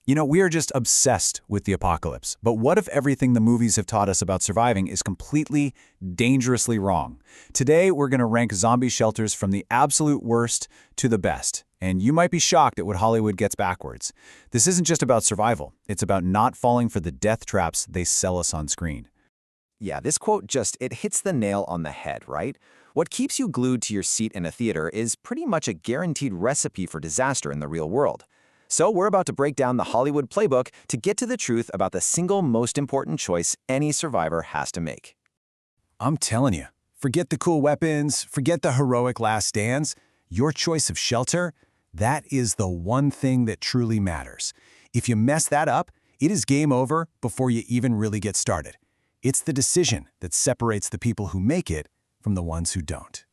We are just obsessed with the apocalypse. But what if everything the movies have taught us about surviving is completely, dangerously wrong? Today, we're going to rank zombie shelters from the absolute worst to the best. And you might be shocked at what Hollywood gets backwards. This isn't just about survival. It's about not falling for the death traps they sell us on screen. Yeah, this quote it hits the nail on the head, right? What keeps you glued to your seat in a theater is pretty much a guaranteed recipe for disaster in the real world. So we're about to break down the Hollywood playbook to get to the truth about the single most important choice any survivor has to make. I'm telling you, forget the cool weapons, forget the heroic last stands. Your choice of shelter, that is the one thing that truly matters. If you mess that up, it is game over before you even really get started. It's the decision that separates the people who make it from the ones who don't.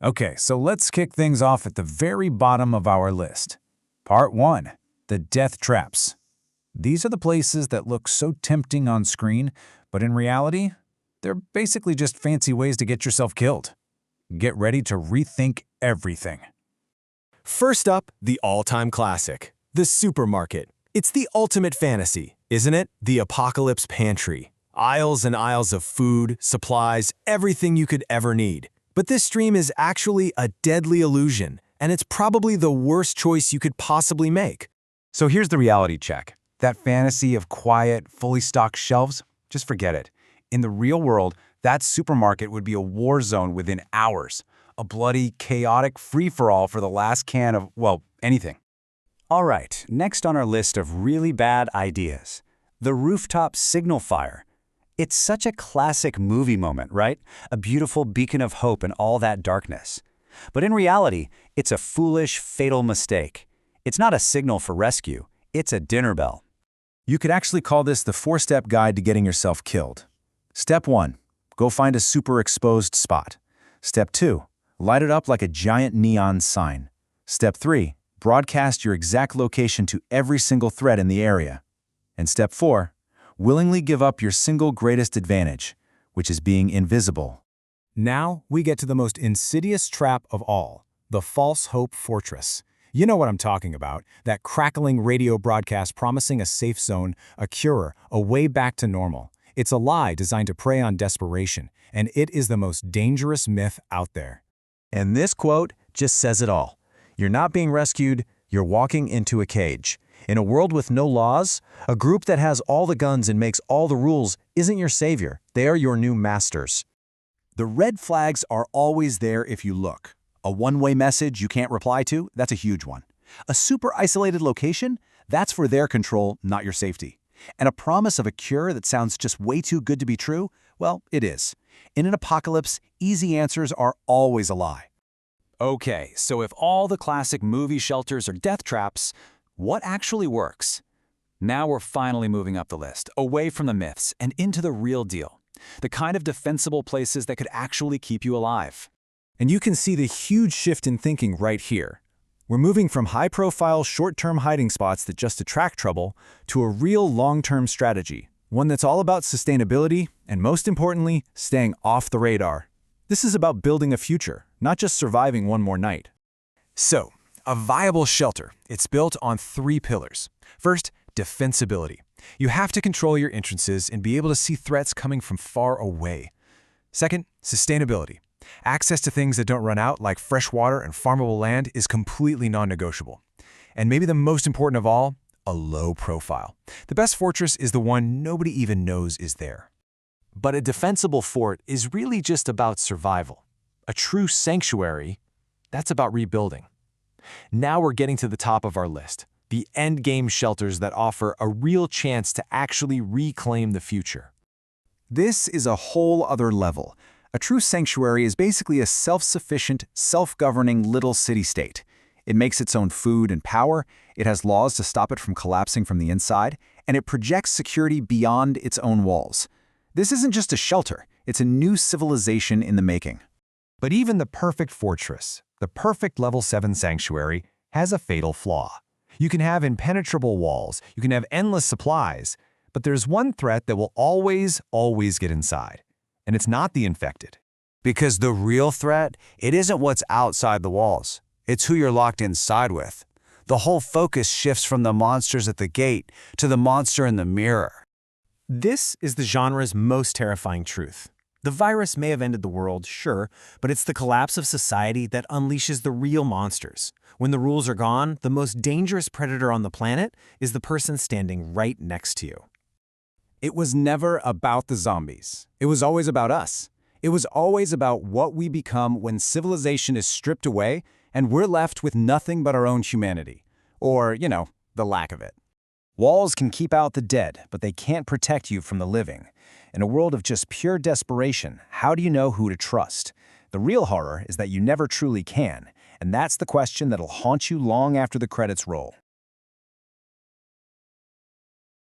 Okay, so let's kick things off at the very bottom of our list. Part 1. The Death Traps. These are the places that look so tempting on screen, but in reality, they're basically just fancy ways to get yourself killed. Get ready to rethink everything. First up, the all-time classic, the supermarket. It's the ultimate fantasy, isn't it? The apocalypse pantry. Aisles and aisles of food, supplies, everything you could ever need. But this stream is actually a deadly illusion, and it's probably the worst choice you could possibly make. So here's the reality check. That fantasy of quiet, fully stocked shelves, just forget it. In the real world, that supermarket would be a war zone within hours. A bloody, chaotic free-for-all for the last can of, well, anything. All right, next on our list of really bad ideas, the rooftop signal fire. It's such a classic movie moment, right? A beautiful beacon of hope in all that darkness. But in reality, it's a foolish, fatal mistake. It's not a signal for rescue, it's a dinner bell. You could actually call this the 4-step guide to getting yourself killed. Step 1, go find a super exposed spot. Step 2, light it up like a giant neon sign. Step 3, broadcast your exact location to every single threat in the area. And Step 4, willingly give up your single greatest advantage, which is being invisible. Now we get to the most insidious trap of all, the false hope fortress. You know what I'm talking about, that crackling radio broadcast promising a safe zone, a cure, a way back to normal. It's a lie designed to prey on desperation, and it is the most dangerous myth out there. And this quote just says it all. You're not being rescued, you're walking into a cage. In a world with no laws, a group that has all the guns and makes all the rules isn't your savior. They are your new masters. The red flags are always there if you look. A one-way message you can't reply to, that's a huge one. A super isolated location, that's for their control, not your safety. And a promise of a cure that sounds just way too good to be true, well, it is. In an apocalypse, easy answers are always a lie. Okay, so if all the classic movie shelters are death traps, what actually works? Now we're finally moving up the list, away from the myths and into the real deal. The kind of defensible places that could actually keep you alive. And you can see the huge shift in thinking right here. We're moving from high-profile, short-term hiding spots that just attract trouble to a real long-term strategy, one that's all about sustainability and, most importantly, staying off the radar. This is about building a future, not just surviving one more night. So, a viable shelter. It's built on 3 pillars. First, defensibility. You have to control your entrances and be able to see threats coming from far away. Second, sustainability. Access to things that don't run out, like fresh water and farmable land, is completely non-negotiable. And maybe the most important of all, a low profile. The best fortress is the one nobody even knows is there. But a defensible fort is really just about survival. A true sanctuary, that's about rebuilding. Now we're getting to the top of our list. The endgame shelters that offer a real chance to actually reclaim the future. This is a whole other level. A true sanctuary is basically a self-sufficient, self-governing little city-state. It makes its own food and power, it has laws to stop it from collapsing from the inside, and it projects security beyond its own walls. This isn't just a shelter, it's a new civilization in the making. But even the perfect fortress, the perfect level 7 sanctuary, has a fatal flaw. You can have impenetrable walls, you can have endless supplies, but there's one threat that will always get inside. And it's not the infected. Because the real threat, it isn't what's outside the walls. It's who you're locked inside with. The whole focus shifts from the monsters at the gate to the monster in the mirror. This is the genre's most terrifying truth. The virus may have ended the world, sure, but it's the collapse of society that unleashes the real monsters. When the rules are gone, the most dangerous predator on the planet is the person standing right next to you. It was never about the zombies. It was always about us. It was always about what we become when civilization is stripped away and we're left with nothing but our own humanity. Or, the lack of it. Walls can keep out the dead, but they can't protect you from the living. In a world of just pure desperation, how do you know who to trust? The real horror is that you never truly can, and that's the question that'll haunt you long after the credits roll.